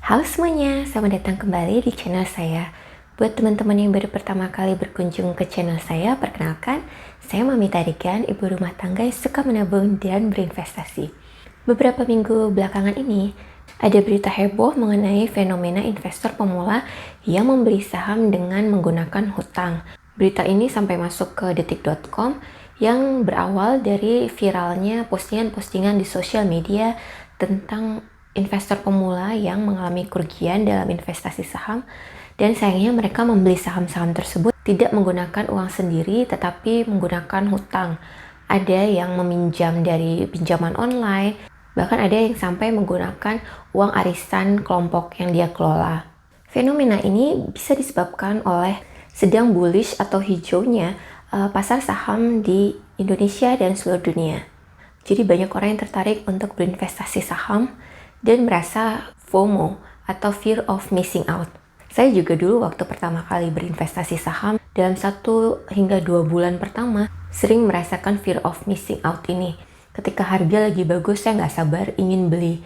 Halo semuanya, selamat datang kembali di channel saya. Buat teman-teman yang baru pertama kali berkunjung ke channel saya, perkenalkan, saya Mami Tarigan, ibu rumah tangga yang suka menabung dan berinvestasi. Beberapa minggu belakangan ini, ada berita heboh mengenai fenomena investor pemula yang membeli saham dengan menggunakan hutang. Berita ini sampai masuk ke detik.com yang berawal dari viralnya postingan-postingan di sosial media tentang investor pemula yang mengalami kerugian dalam investasi saham, dan sayangnya mereka membeli saham-saham tersebut tidak menggunakan uang sendiri tetapi menggunakan hutang. Ada yang meminjam dari pinjaman online, bahkan ada yang sampai menggunakan uang arisan kelompok yang dia kelola. Fenomena ini bisa disebabkan oleh sedang bullish atau hijaunya pasar saham di Indonesia dan seluruh dunia. Jadi banyak orang yang tertarik untuk berinvestasi saham dan merasa FOMO atau fear of missing out. Saya juga dulu waktu pertama kali berinvestasi saham, dalam 1 hingga 2 bulan pertama sering merasakan fear of missing out ini. Ketika harga lagi bagus, saya nggak sabar ingin beli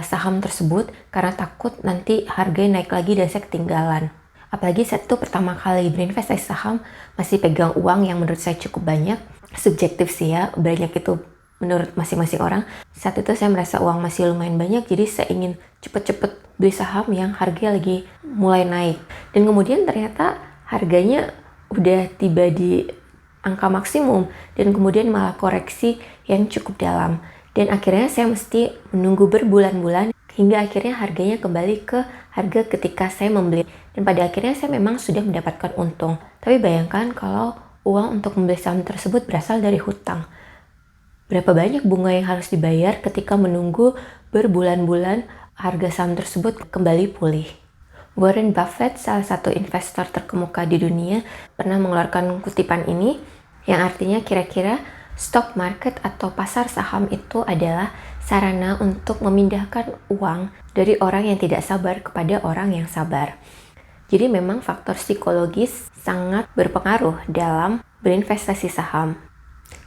saham tersebut karena takut nanti harganya naik lagi dan saya ketinggalan. Apalagi saat itu pertama kali berinvestasi saham, masih pegang uang yang menurut saya cukup banyak. Subjektif sih ya, banyak itu menurut masing-masing orang. Saat itu saya merasa uang masih lumayan banyak, jadi saya ingin cepet-cepet beli saham yang harganya lagi mulai naik. Dan kemudian ternyata harganya udah tiba di angka maksimum dan kemudian malah koreksi yang cukup dalam. Dan akhirnya saya mesti menunggu berbulan-bulan hingga akhirnya harganya kembali ke harga ketika saya membeli. Dan pada akhirnya saya memang sudah mendapatkan untung. Tapi bayangkan kalau uang untuk membeli saham tersebut berasal dari hutang. Berapa banyak bunga yang harus dibayar ketika menunggu berbulan-bulan harga saham tersebut kembali pulih. Warren Buffett, salah satu investor terkemuka di dunia, pernah mengeluarkan kutipan ini, yang artinya kira-kira stock market atau pasar saham itu adalah sarana untuk memindahkan uang dari orang yang tidak sabar kepada orang yang sabar. Jadi memang faktor psikologis sangat berpengaruh dalam berinvestasi saham.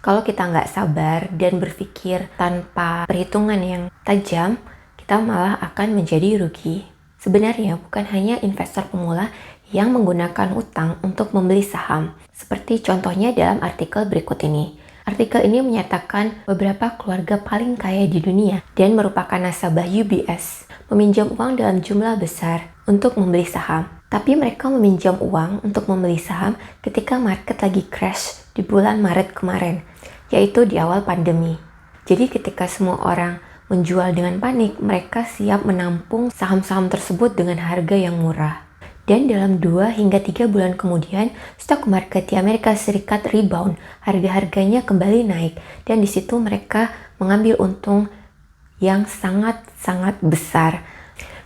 Kalau kita nggak sabar dan berpikir tanpa perhitungan yang tajam, kita malah akan menjadi rugi. Sebenarnya bukan hanya investor pemula yang menggunakan utang untuk membeli saham, seperti contohnya dalam artikel berikut ini. Artikel ini menyatakan beberapa keluarga paling kaya di dunia dan merupakan nasabah UBS meminjam uang dalam jumlah besar untuk membeli saham. Tapi mereka meminjam uang untuk membeli saham ketika market lagi crash di bulan Maret kemarin, yaitu di awal pandemi. Jadi ketika semua orang menjual dengan panik, mereka siap menampung saham-saham tersebut dengan harga yang murah. Dan dalam 2 hingga 3 bulan kemudian, stock market di Amerika Serikat rebound, harga-harganya kembali naik, dan di situ mereka mengambil untung yang sangat-sangat besar.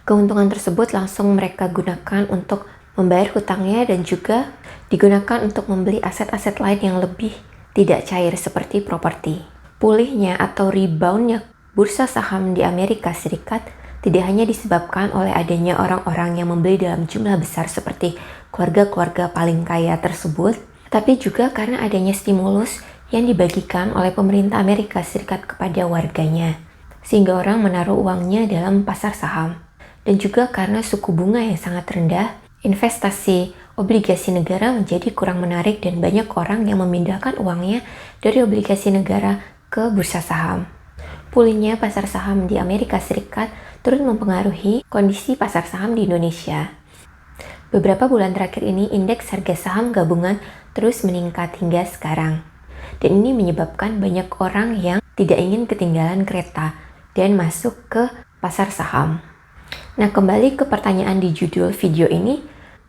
Keuntungan tersebut langsung mereka gunakan untuk membayar hutangnya dan juga digunakan untuk membeli aset-aset lain yang lebih tidak cair seperti properti. Pulihnya atau reboundnya bursa saham di Amerika Serikat tidak hanya disebabkan oleh adanya orang-orang yang membeli dalam jumlah besar seperti keluarga-keluarga paling kaya tersebut, tapi juga karena adanya stimulus yang dibagikan oleh pemerintah Amerika Serikat kepada warganya, sehingga orang menaruh uangnya dalam pasar saham. Dan juga karena suku bunga yang sangat rendah, investasi obligasi negara menjadi kurang menarik dan banyak orang yang memindahkan uangnya dari obligasi negara ke bursa saham. Pulihnya pasar saham di Amerika Serikat turut mempengaruhi kondisi pasar saham di Indonesia. Beberapa bulan terakhir ini indeks harga saham gabungan terus meningkat hingga sekarang. Dan ini menyebabkan banyak orang yang tidak ingin ketinggalan kereta dan masuk ke pasar saham. Nah, kembali ke pertanyaan di judul video ini,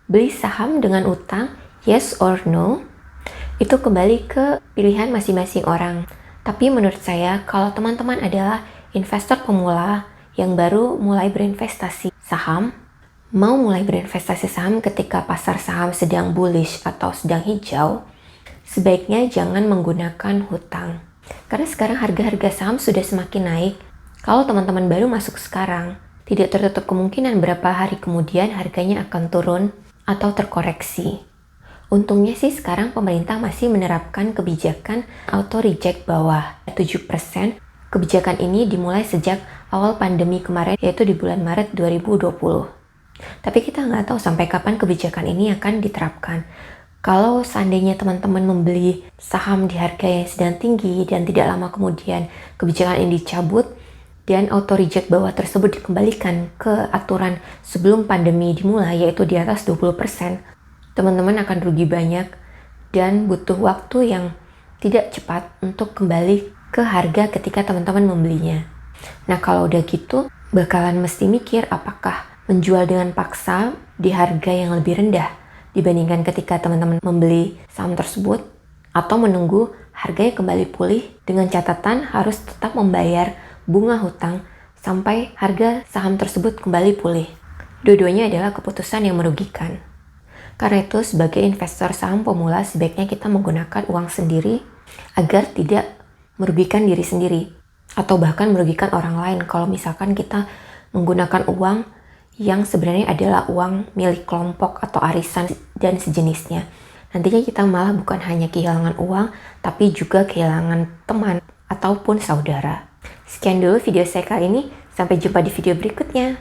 beli saham dengan utang, yes or no? Itu kembali ke pilihan masing-masing orang. Tapi menurut saya, kalau teman-teman adalah investor pemula yang baru mulai berinvestasi saham, mau mulai berinvestasi saham ketika pasar saham sedang bullish atau sedang hijau, sebaiknya jangan menggunakan hutang. Karena sekarang harga-harga saham sudah semakin naik. Kalau teman-teman baru masuk sekarang, tidak tertutup kemungkinan berapa hari kemudian harganya akan turun atau terkoreksi. Untungnya sih sekarang pemerintah masih menerapkan kebijakan auto reject bawah 7% Kebijakan ini dimulai sejak awal pandemi kemarin, yaitu di bulan Maret 2020. Tapi kita nggak tahu sampai kapan kebijakan ini akan diterapkan. Kalau seandainya teman-teman membeli saham di harga yang sedang tinggi dan tidak lama kemudian kebijakan ini dicabut dan auto reject bawah tersebut dikembalikan ke aturan sebelum pandemi dimulai, yaitu di atas 20%, teman-teman akan rugi banyak dan butuh waktu yang tidak cepat untuk kembali ke harga ketika teman-teman membelinya. Nah, kalau udah gitu, bakalan mesti mikir apakah menjual dengan paksa di harga yang lebih rendah dibandingkan ketika teman-teman membeli saham tersebut, atau menunggu harganya kembali pulih dengan catatan harus tetap membayar bunga hutang sampai harga saham tersebut kembali pulih. Dua-duanya adalah keputusan yang merugikan. Karena itu, sebagai investor saham pemula, sebaiknya kita menggunakan uang sendiri agar tidak merugikan diri sendiri atau bahkan merugikan orang lain kalau misalkan kita menggunakan uang yang sebenarnya adalah uang milik kelompok atau arisan dan sejenisnya. Nantinya kita malah bukan hanya kehilangan uang, tapi juga kehilangan teman ataupun saudara. Sekian dulu video saya kali ini, sampai jumpa di video berikutnya.